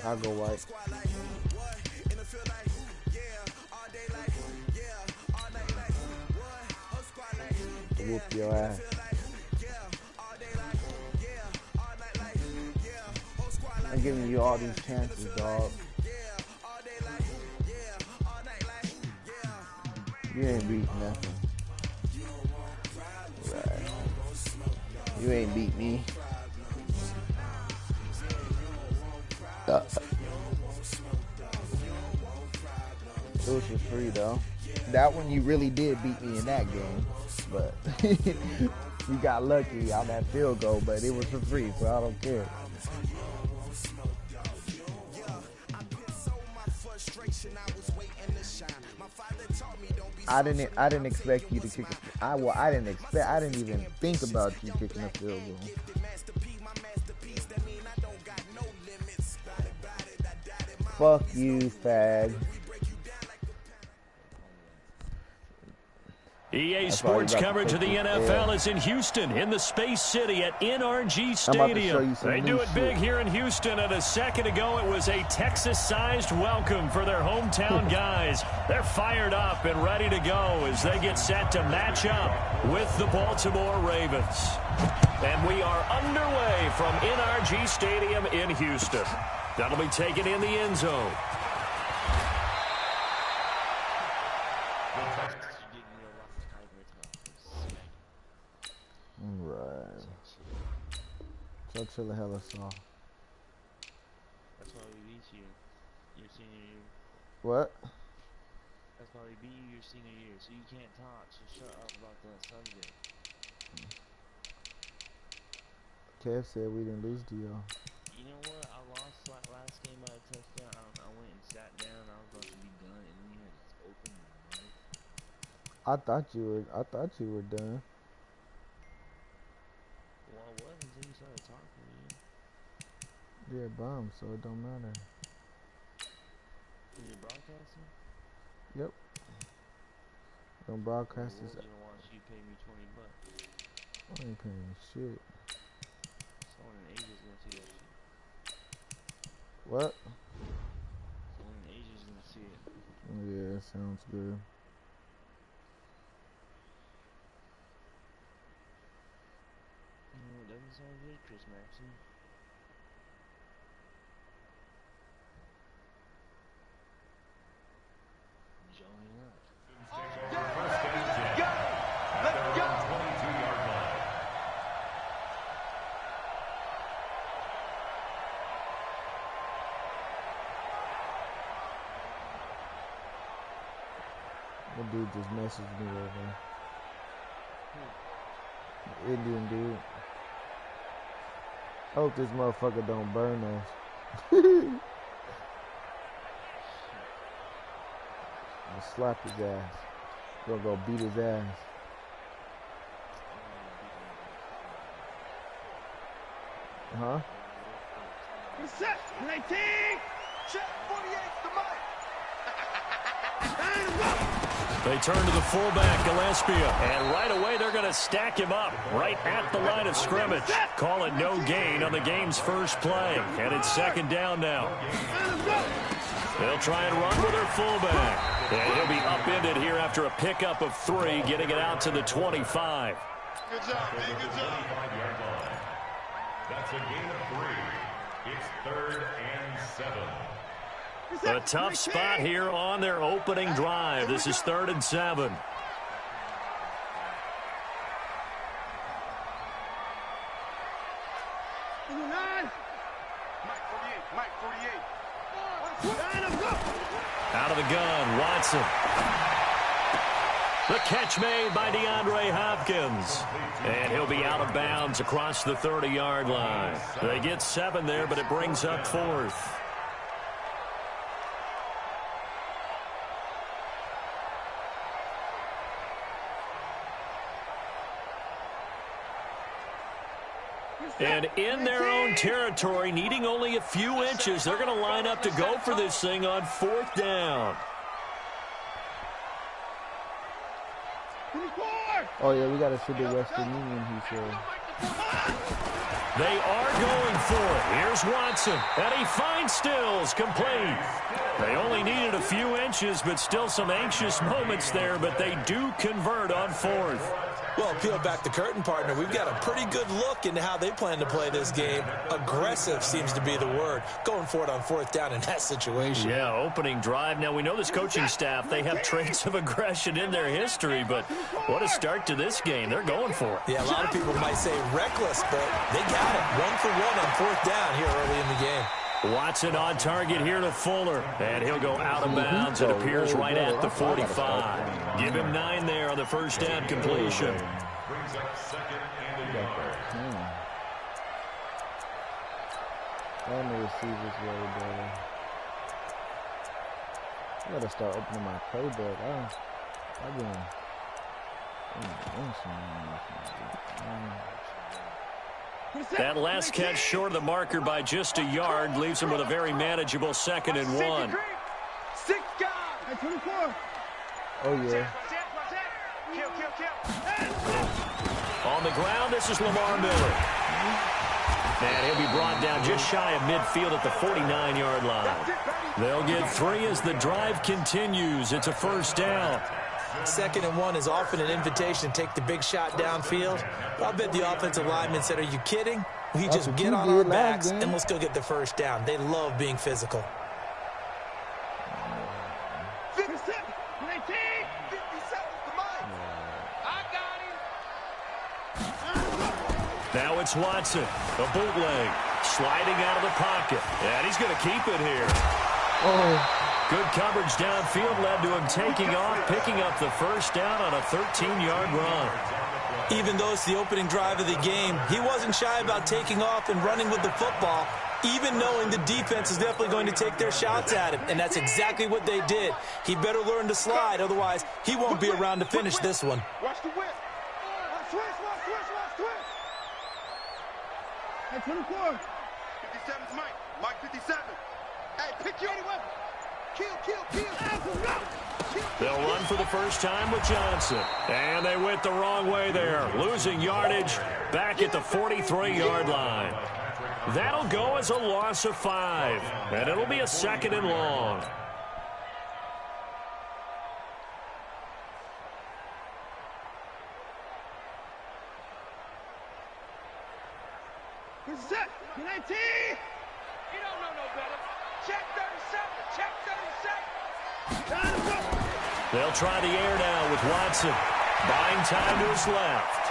I'll go white. Whoop your ass. I'm giving you all these chances, dog. You ain't beat nothing. Right. You ain't beat me. It was for free though. That one you really did beat me in that game, but you got lucky on that field goal. But it was for free, so I don't care. I didn't expect you to kick it. I didn't even think about you kicking a field goal. Fuck you, fag. EA Sports coverage of the NFL is in Houston, in the Space City at NRG Stadium. They do it big here in Houston, and a second ago it was a Texas-sized welcome for their hometown guys. They're fired up and ready to go as they get set to match up with the Baltimore Ravens. And we are underway from NRG Stadium in Houston. That'll be taken in the end zone. Right. So chill the hell us off. That's why we beat you your senior year. What? That's why we beat you your senior year, so you can't talk, so shut up about that subject. Kev said we didn't lose to y'all. You know what? I lost last game by a touchdown. I went and sat down, I was about to be done, and then you had to open your mouth. I thought you were done. Well, I was until you started talking to me. You're a bum, so it don't matter. Is it broadcasting? Yep. Don't broadcast this. You don't watch, you pay me $20. I ain't paying shit. Someone in Asia's gonna see that shit. What? Someone in Asia's gonna see it. Yeah, sounds good. It doesn't sound good, Chris Maxey. Join up. Let's go! Let's go! 22-yard line. The dude just messaged me over. The Indian dude. I hope this motherfucker don't burn us. I'll slap his ass. Gonna go beat his ass. Huh? Set, 19! Check, 48, the mic! They turn to the fullback, Gillespie, and right away they're going to stack him up right at the line of scrimmage. Call it no gain on the game's first play, and it's second down now. They'll try and run with their fullback, and he'll be upended here after a pickup of 3, getting it out to the 25. Good job, man, good job. That's a gain of 3. It's 3rd and 7. A tough spot here on their opening drive. This is 3rd and 7. Out of the gun, Watson. The catch made by DeAndre Hopkins. And he'll be out of bounds across the 30-yard line. They get 7 there, but it brings up 4th. And in their own territory, needing only a few inches, they're going to line up to go for this thing on 4th down. Oh, yeah, we got to shoot the Western Union, he said. They are going for it. Here's Watson, and he finds Stills, complete. They only needed a few inches, but still some anxious moments there, but they do convert on 4th. Well, peel back the curtain, partner. We've got a pretty good look into how they plan to play this game. Aggressive seems to be the word. Going for it on 4th down in that situation. Yeah, opening drive. Now, we know this coaching staff, they have traits of aggression in their history, but what a start to this game. They're going for it. Yeah, a lot of people might say reckless, but they got it. 1 for 1 on 4th down here early in the game. Watson on target here to Fuller, and he'll go out of bounds. It appears right at the 45. Give him 9 there on the first down completion. Brings up 2nd and 1. And the receivers way better. I gotta start opening my playbook. I've been that last catch short of the marker by just a yard leaves him with a very manageable 2nd and 1. 6 guys. 24. Oh, yeah. On the ground, this is Lamar Miller. And he'll be brought down just shy of midfield at the 49-yard line. They'll get 3 as the drive continues. It's a first down. 2nd and 1 is often an invitation to take the big shot downfield. But I'll bet the offensive lineman said, are you kidding? We just get on our backs and let's go get the first down. They love being physical. 57, 19, 57 to mine. I got him. Now it's Watson, a bootleg, sliding out of the pocket. And he's going to keep it here. Oh. Good coverage downfield led to him taking off, picking up the first down on a 13-yard run. Even though it's the opening drive of the game, he wasn't shy about taking off and running with the football, even knowing the defense is definitely going to take their shots at him, and that's exactly what they did. He better learn to slide, otherwise he won't be around to finish this one. Watch the whip. Watch twist. Hey, 24. 57's Mike. Mike 57. Hey, pick your weapon. Kill. They'll run for the first time with Johnson. And they went the wrong way there, losing yardage back at the 43-yard line. That'll go as a loss of 5, and it'll be a 2nd and long. Set. 19. You don't know no better. Check 37. They'll try the air now with Watson. Buying time to his left.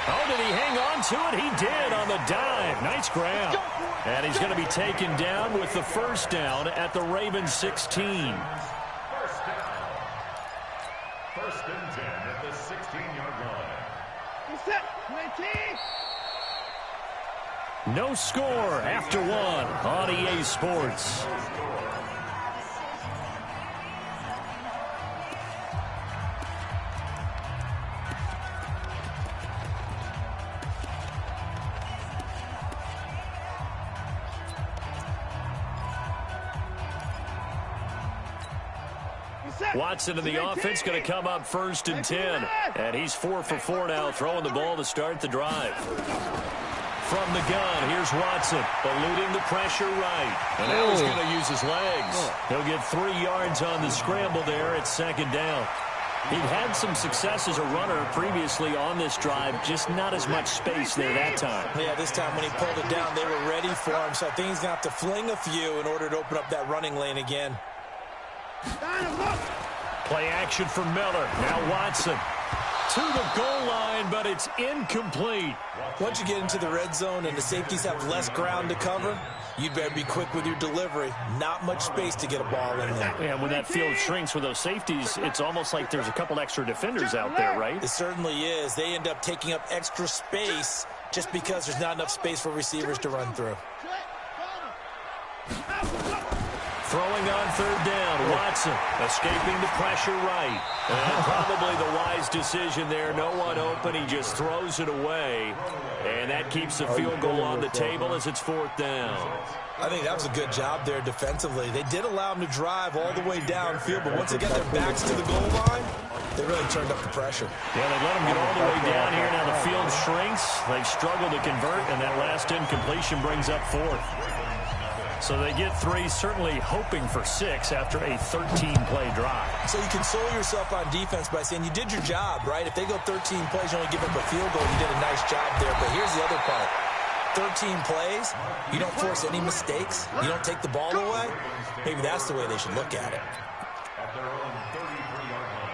Oh, did he hang on to it? He did on the dive. Nice grab. And he's going to be taken down with the first down at the Ravens 16. First down. 1st and 10 at the 16-yard line. Set. 19. No score after 1 on EA Sports. Watson in the offense going to come up 1st and 10. And he's 4 for 4 now, throwing the ball to start the drive. From the gun, here's Watson, eluding the pressure right. And now he's going to use his legs. He'll get 3 yards on the scramble there at 2nd down. He'd had some success as a runner previously on this drive, just not as much space there that time. Yeah, this time when he pulled it down, they were ready for him. So I think he's going to have to fling a few in order to open up that running lane again. Play action for Miller. Now Watson to the goal line, but it's incomplete. Once you get into the red zone and the safeties have less ground to cover, you better be quick with your delivery. Not much space to get a ball in there. Yeah, when that field shrinks with those safeties, it's almost like there's a couple extra defenders out there, right? It certainly is. They end up taking up extra space just because there's not enough space for receivers to run through. Throwing on 3rd down, Watson escaping the pressure right. And probably the wise decision there. No one open. He just throws it away. And that keeps the field goal on the table as it's 4th down. I think that was a good job there defensively. They did allow him to drive all the way downfield, but once they got their backs to the goal line, They really turned up the pressure. Yeah, they let them get all the way down here. Now the field shrinks. They've struggled to convert, and that last incompletion brings up 4th. So they get 3, certainly hoping for 6 after a 13-play drive. So you console yourself on defense by saying you did your job, right? If they go 13 plays, you only give up a field goal, you did a nice job there. But here's the other part. 13 plays, you don't force any mistakes, you don't take the ball away. Maybe that's the way they should look at it. At their own 33-yard line.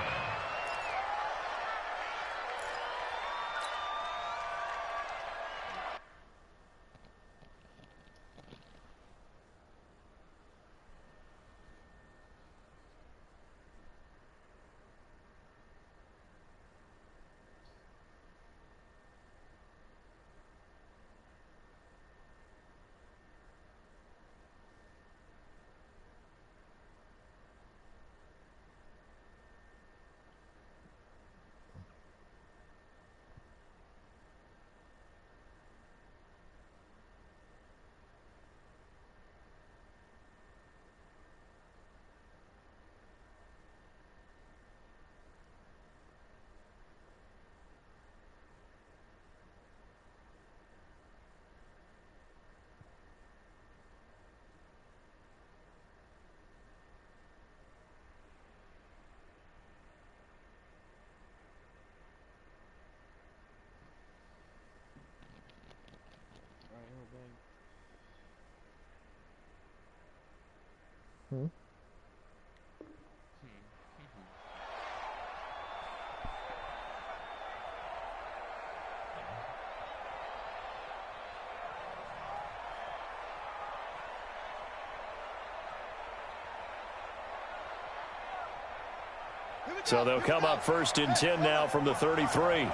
So they'll come up 1st and 10 now from the 33. Exit.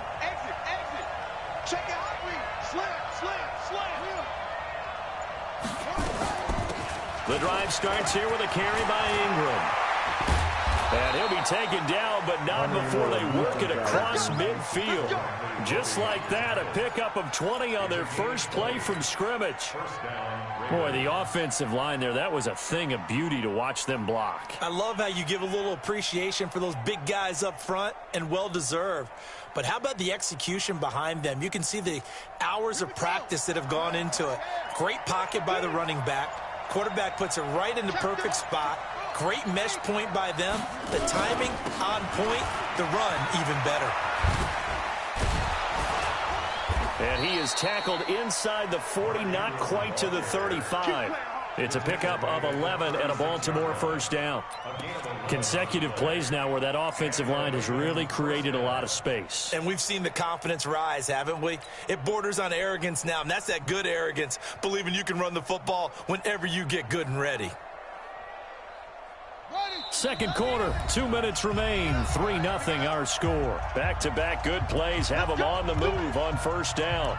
Check it out, slam. The drive starts here with a carry by Ingram. And he'll be taken down, but not before they work it across midfield. Just like that, a pickup of 20 on their first play from scrimmage. Boy, the offensive line there, that was a thing of beauty to watch them block. I love how you give a little appreciation for those big guys up front, and well-deserved. But how about the execution behind them? You can see the hours of practice that have gone into it. Great pocket by the running back. Quarterback puts it right in the perfect spot. Great mesh point by them. The timing on point. The run even better. And he is tackled inside the 40, not quite to the 35. It's a pickup of 11 and a Baltimore first down. Consecutive plays now where that offensive line has really created a lot of space. And we've seen the confidence rise, haven't we? It borders on arrogance now, and that's that good arrogance, believing you can run the football whenever you get good and ready. Second quarter, 2 minutes remain, 3-0 our score. Back-to-back good plays have them on the move on first down.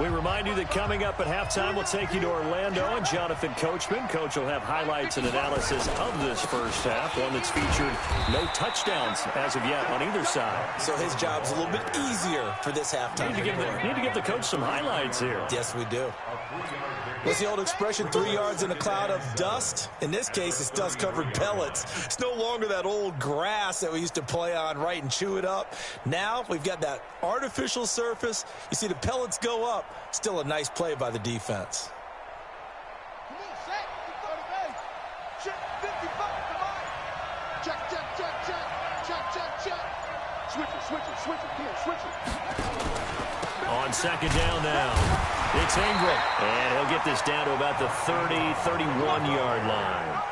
We remind you that coming up at halftime, we'll take you to Orlando and Jonathan Coachman. Coach will have highlights and analysis of this first half, one that's featured no touchdowns as of yet on either side. So his job's a little bit easier for this halftime. Need to give the coach some highlights here. Yes, we do. What's the old expression, 3 yards in a cloud of dust? In this case, it's dust-covered pellets. It's no longer that old grass that we used to play on, right, and chew it up. Now we've got that artificial surface. You see the pellets go up. Still a nice play by the defense. Come on, set. Check 55, come on. Check. Switch it. Come on, switch it. On second down now. It's Ingram, and he'll get this down to about the 31-yard line.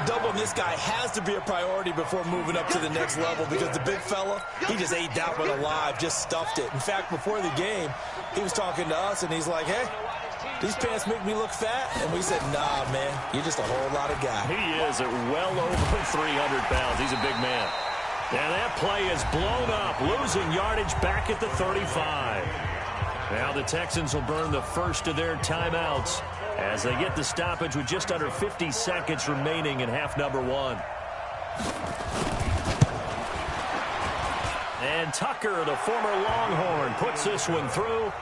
Doubling this guy has to be a priority before moving up to the next level because the big fella, he just ate that one alive, just stuffed it. In fact, before the game, he was talking to us, and he's like, hey, these pants make me look fat? And we said, nah, man, you're just a whole lot of guy. He is at well over 300 pounds. He's a big man. And that play is blown up, losing yardage back at the 35. Now the Texans will burn the first of their timeouts as they get the stoppage with just under 50 seconds remaining in half number one. And Tucker, the former Longhorn, puts this one through.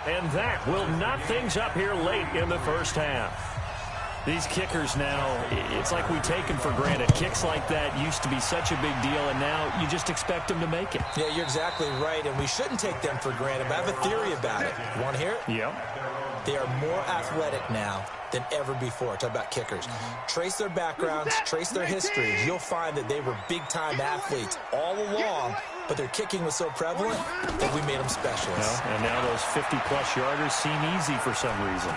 And that will knock things up here late in the first half. These kickers now, it's like we take them for granted. Kicks like that used to be such a big deal, and now you just expect them to make it. Yeah, you're exactly right, and we shouldn't take them for granted. But I have a theory about it. You want to hear it? Yep. They are more athletic now than ever before. Talk about kickers. Trace their backgrounds, trace their histories. You'll find that they were big-time athletes all along, but their kicking was so prevalent that we made them specialists. And now those 50-plus yarders seem easy for some reason.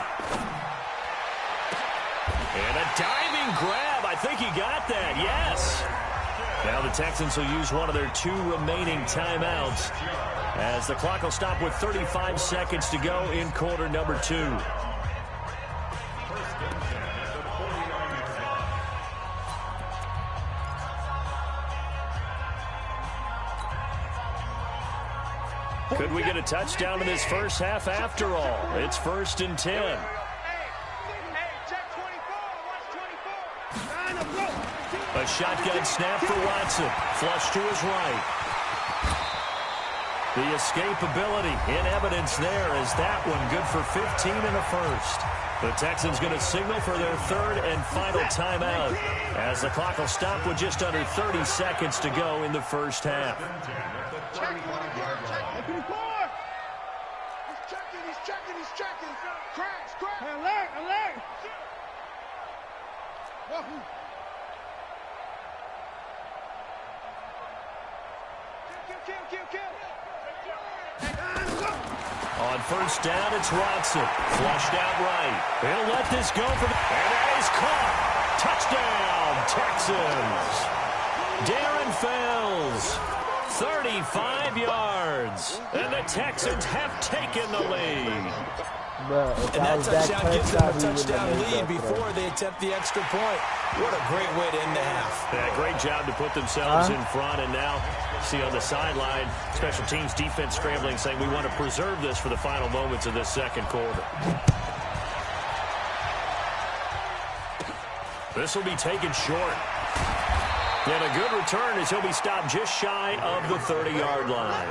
And a diving grab. I think he got that. Yes. Now the Texans will use one of their 2 remaining timeouts as the clock will stop with 35 seconds to go in quarter number 2. Could we get a touchdown in this first half after all? It's 1st and 10. A shotgun snap for Watson. Flush to his right. The escapability in evidence there as that one good for 15 and a first. The Texans going to signal for their 3rd and final timeout as the clock will stop with just under 30 seconds to go in the first half. He's checking. Crash. Alert. Whoa. Kill. On 1st down, it's Watson. Flushed out right. He'll let this go for the... And that is caught. Touchdown, Texans. Darren Fells, 35 yards. And the Texans have taken the lead. Bro, and that touchdown gives them a touchdown lead before they attempt the extra point. What a great way to end the half. Yeah, great job to put themselves in front. And now, see on the sideline, special teams defense scrambling, saying we want to preserve this for the final moments of this second quarter. This will be taken short. And a good return as he'll be stopped just shy of the 30-yard line.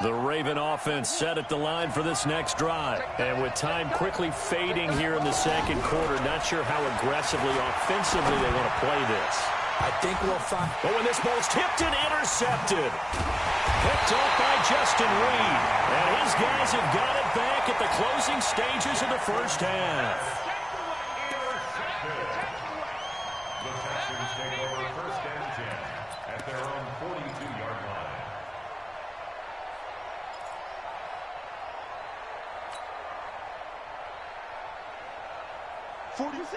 The Raven offense set at the line for this next drive. And with time quickly fading here in the second quarter, not sure how aggressively, offensively they want to play this. I think we'll find... But when this ball's tipped and intercepted. Picked off by Justin Reed. And his guys have got it back at the closing stages of the first half. The Texans take over 1st and 10 at their own 42-yard line.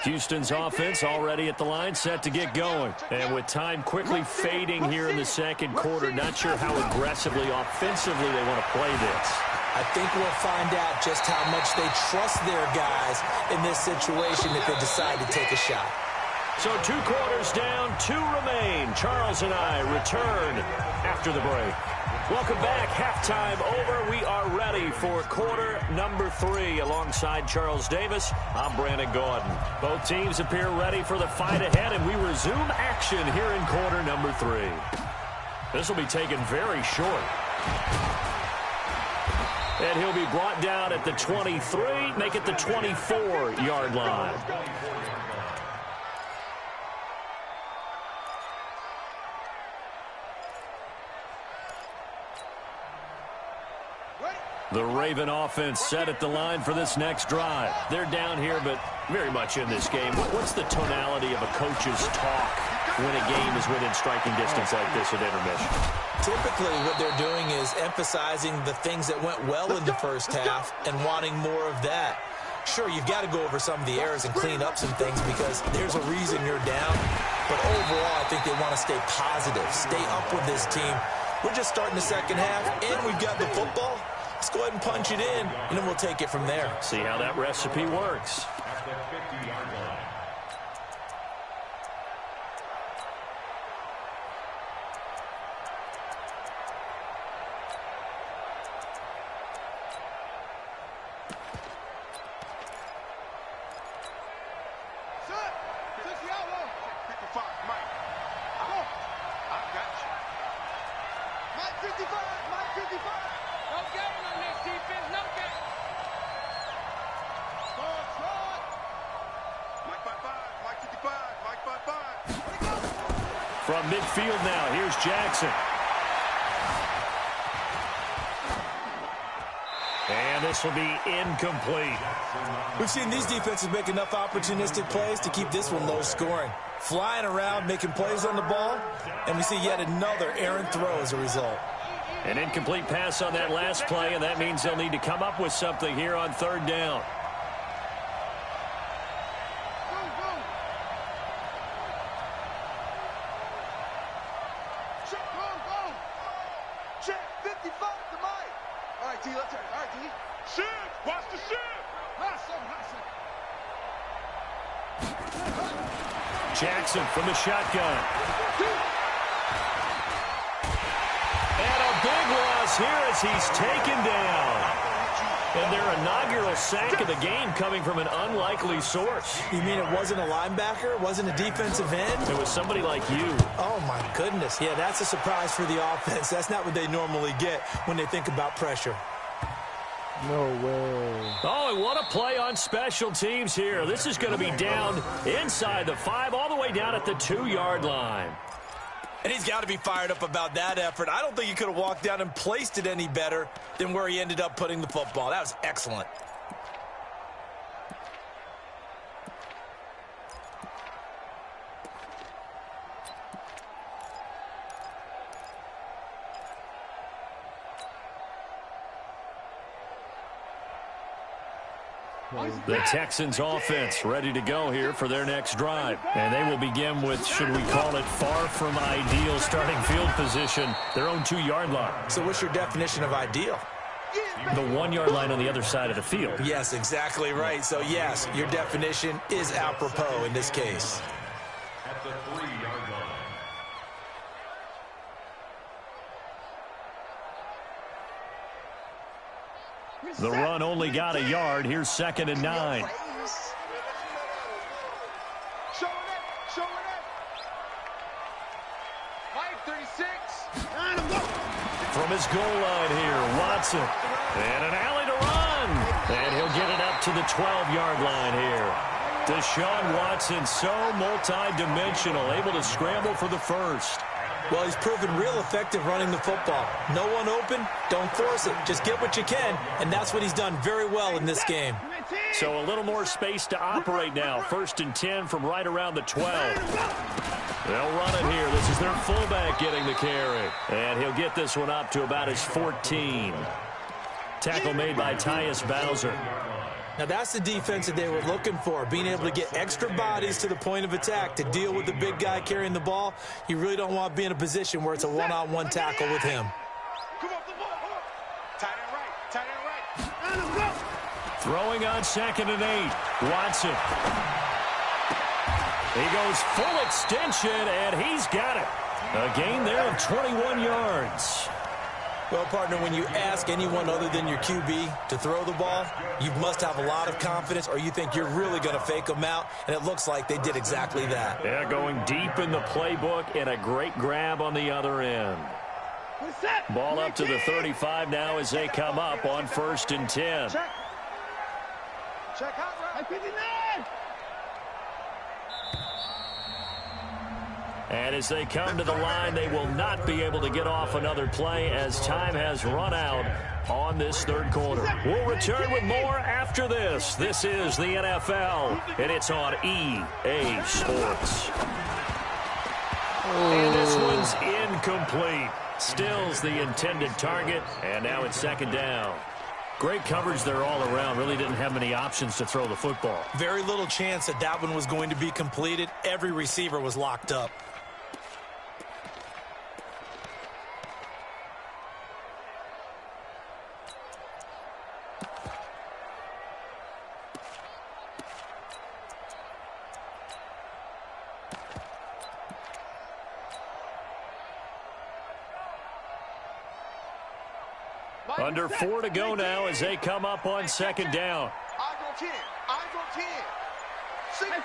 Houston's offense already at the line, set to get going. And with time quickly fading here in the second quarter, not sure how aggressively, offensively they want to play this. I think we'll find out just how much they trust their guys in this situation if they decide to take a shot. So 2 quarters down, 2 remain. Charles and I return after the break. Welcome back. Halftime over. We are ready for quarter number 3. Alongside Charles Davis, I'm Brandon Gordon. Both teams appear ready for the fight ahead, and we resume action here in quarter number 3. This will be taken very short. And he'll be brought down at the 23, make it the 24-yard line. The Raven offense set at the line for this next drive. They're down here, but very much in this game. What's the tonality of a coach's talk when a game is within striking distance like this at intermission? Typically, what they're doing is emphasizing the things that went well in the first half and wanting more of that. Sure, you've got to go over some of the errors and clean up some things because there's a reason you're down. But overall, I think they want to stay positive, stay up with this team. We're just starting the second half, and we've got the football. Let's go ahead and punch it in, and then we'll take it from there. See how that recipe works. At the 50-yard line. Mike 55. No gain on this defense, no gain. Mike 55, Mike 55, Mike 55. From midfield now, here's Jackson. And this will be incomplete. We've seen these defenses make enough opportunistic plays to keep this one low scoring. Flying around, making plays on the ball, and we see yet another errant throw as a result. An incomplete pass on that last play, and that means they'll need to come up with something here on third down. Check 55 to Mike. All right, T, let's turn. All right, T. Shift. Watch the shift. Jackson from the shotgun. And a big loss here as he's taken down. And their inaugural sack of the game coming from an unlikely source. You mean it wasn't a linebacker? It wasn't a defensive end? It was somebody like you. Oh, my goodness. Yeah, that's a surprise for the offense. That's not what they normally get when they think about pressure. No way. Oh, and what a play on special teams here. This is going to be down inside the 5, all the way down at the 2-yard line. And he's got to be fired up about that effort. I don't think he could have walked down and placed it any better than where he ended up putting the football. That was excellent. The Texans offense ready to go here for their next drive. And they will begin with, should we call it, far from ideal starting field position, their own 2-yard line. So what's your definition of ideal? The 1-yard line on the other side of the field. Yes, exactly right. So, yes, your definition is apropos in this case. At the 3-yard line. The run only got a yard. Here's 2nd and 9. Mike 36. From his goal line here, Watson. And an alley to run. And he'll get it up to the 12-yard line here. Deshaun Watson, so multi-dimensional, able to scramble for the first. Well, he's proven real effective running the football. No one open, don't force it. Just get what you can, and that's what he's done very well in this game. So a little more space to operate now. 1st and 10 from right around the 12. They'll run it here. This is their fullback getting the carry. And he'll get this one up to about his 14. Tackle made by Tyus Bowser. Now, that's the defense that they were looking for, being able to get extra bodies to the point of attack to deal with the big guy carrying the ball. You really don't want to be in a position where it's a one-on-one tackle with him. Tight end right. Throwing on 2nd and 8. Watson. He goes full extension, and he's got it. A gain there of 21 yards. Well, partner, when you ask anyone other than your QB to throw the ball, you must have a lot of confidence, or you think you're really going to fake them out, and it looks like they did exactly that. Yeah, going deep in the playbook, and a great grab on the other end. Ball up to the 35 now as they come up on 1st and 10. Check out right. 59. And as they come to the line, they will not be able to get off another play as time has run out on this 3rd quarter. We'll return with more after this. This is the NFL, and it's on EA Sports. And this one's incomplete. Stills the intended target, and now it's 2nd down. Great coverage there all around. Really didn't have many options to throw the football. Very little chance that that one was going to be completed. Every receiver was locked up. Under 4 to go now as they come up on 2nd down. Eyes on 10. Eyes on 10. Single.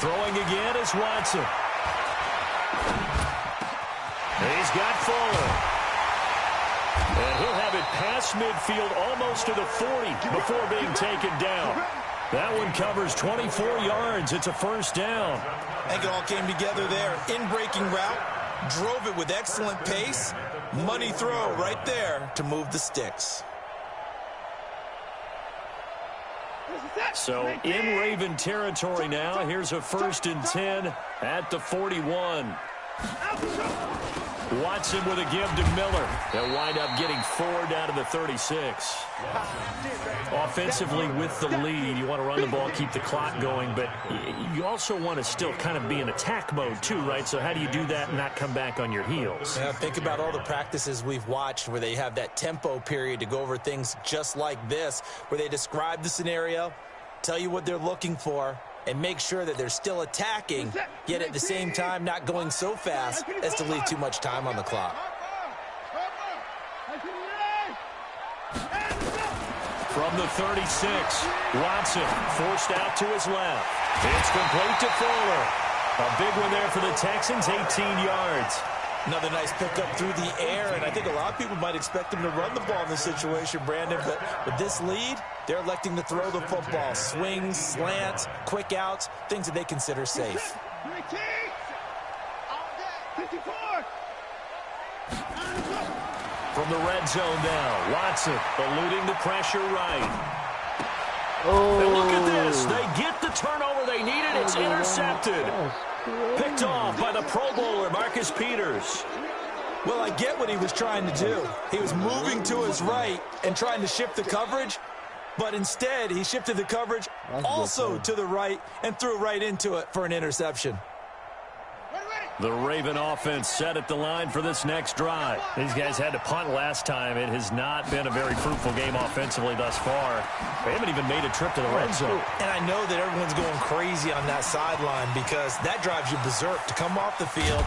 Throwing again is Watson. got Fuller. And he'll have it past midfield almost to the 40 before being taken down. That one covers 24 yards. It's a first down. I think it all came together there. In-breaking route, drove it with excellent pace. Money throw right there to move the sticks. So in Raven territory now. Here's a 1st and 10 at the 41. Watson with a give to Miller. They'll wind up getting 4 down to the 36. Offensively with the lead, you want to run the ball, keep the clock going, but you also want to still kind of be in attack mode too, right? So how do you do that and not come back on your heels? Yeah, think about all the practices we've watched where they have that tempo period to go over things just like this, where they describe the scenario, tell you what they're looking for, and make sure that they're still attacking, yet at the same time not going so fast as to leave too much time on the clock. From the 36, Watson forced out to his left. It's complete to Fuller. A big one there for the Texans, 18 yards. Another nice pickup through the air, and I think a lot of people might expect him to run the ball in this situation, Brandon, but with this lead, they're electing to throw the football. Swings, slants, quick outs, things that they consider safe. From the red zone now, Watson eluding the pressure right. Oh. And look at this. They get the turnover they needed. It's intercepted. Picked off by the Pro Bowler, Marcus Peters. Well, I get what he was trying to do. He was moving to his right and trying to shift the coverage, but instead he shifted the coverage also to the right and threw right into it for an interception. The Raven offense set at the line for this next drive. These guys had to punt last time. It has not been a very fruitful game offensively thus far. They haven't even made a trip to the red zone. And I know that everyone's going crazy on that sideline because that drives you berserk to come off the field,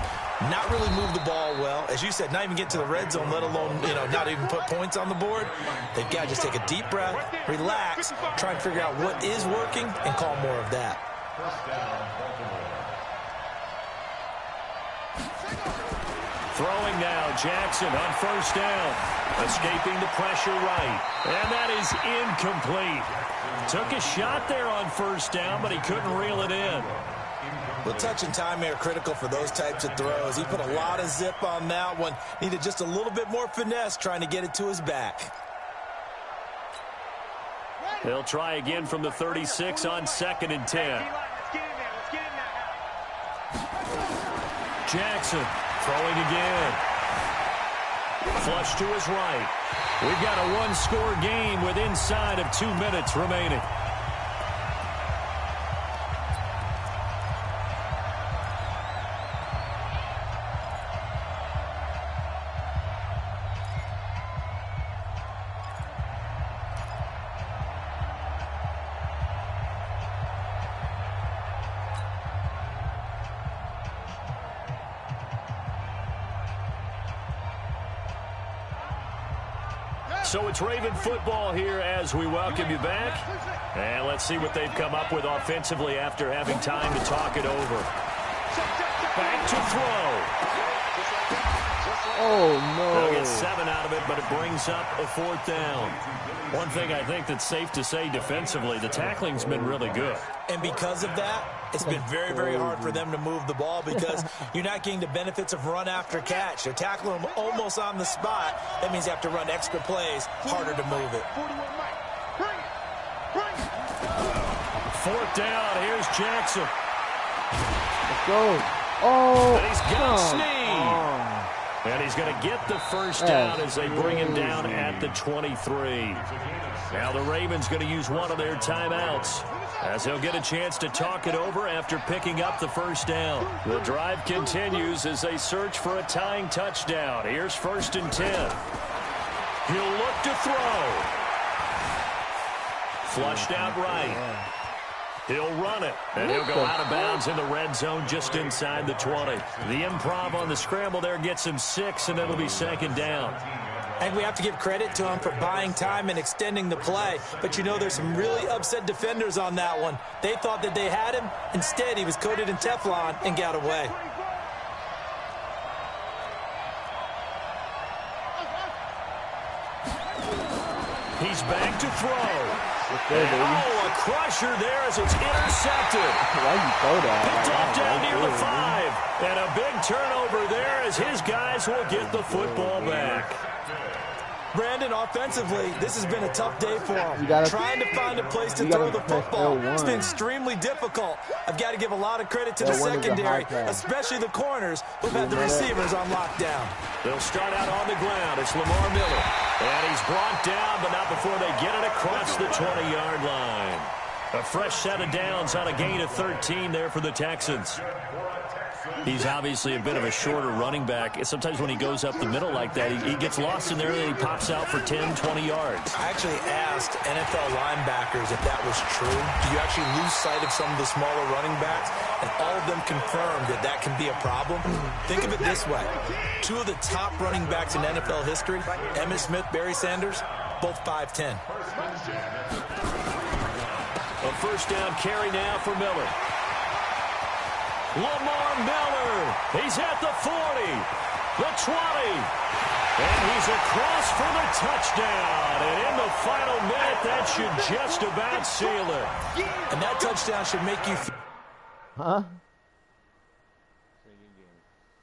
not really move the ball well. As you said, not even get to the red zone, let alone, not even put points on the board. They've got to just take a deep breath, relax, try and figure out what is working and call more of that. Throwing now, Jackson on first down. Escaping the pressure right. And that is incomplete. Took a shot there on first down, but he couldn't reel it in. Well, touch and time are critical for those types of throws. He put a lot of zip on that one. Needed just a little bit more finesse trying to get it to his back. They'll try again from the 36 on 2nd and 10. Jackson throwing again. Flush to his right. We've got a one-score game with inside of 2 minutes remaining. So it's Raven football here as we welcome you back. And let's see what they've come up with offensively after having time to talk it over. Back to throw. Oh, no. They'll get 7 out of it, but it brings up a 4th down. One thing I think that's safe to say defensively, the tackling's been really good. And because of that, it's been very, very hard for them to move the ball because you're not getting the benefits of run after catch. They're tackling them almost on the spot. That means you have to run extra plays, harder to move it. 4th down, here's Jackson. Let's go. Oh, And he's got Snead. And he's going to get the first down as they bring him down at the 23. Now the Ravens going to use one of their timeouts as he'll get a chance to talk it over after picking up the first down. The drive continues as they search for a tying touchdown. Here's 1st and 10. He'll look to throw. Flushed out right. He'll run it, and he'll go out of bounds in the red zone just inside the 20. The improv on the scramble there gets him 6, and it'll be 2nd down. And we have to give credit to him for buying time and extending the play. But there's some really upset defenders on that one. They thought that they had him. Instead, he was coated in Teflon and got away. He's back to throw. There, a crusher there as it's intercepted. Why you throw that? Picked off down near the 5. And a big turnover there as his guys will get the football back. Brandon, offensively, this has been a tough day for him. Trying to find a place to throw the football. It's been extremely difficult. I've got to give a lot of credit to the secondary, especially the corners who've had the receivers on lockdown. They'll start out on the ground. It's Lamar Miller. And he's brought down, but not before they get it across the 20-yard line. A fresh set of downs on a gain of 13 there for the Texans. He's obviously a bit of a shorter running back. Sometimes when he goes up the middle like that, he gets lost in there and then he pops out for 10, 20 yards. I actually asked NFL linebackers if that was true. Do you actually lose sight of some of the smaller running backs? And all of them confirmed that that can be a problem. Think of it this way. 2 of the top running backs in NFL history, Emmitt Smith, Barry Sanders, both 5'10". A first down carry now for Miller. Lamar Miller, he's at the 40, the 20, and he's across for the touchdown. And in the final minute, that should just about seal it. And that touchdown should make you... Huh?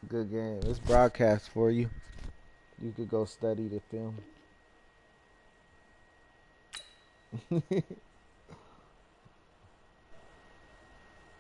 Good game. It's broadcast for you. You could go study the film.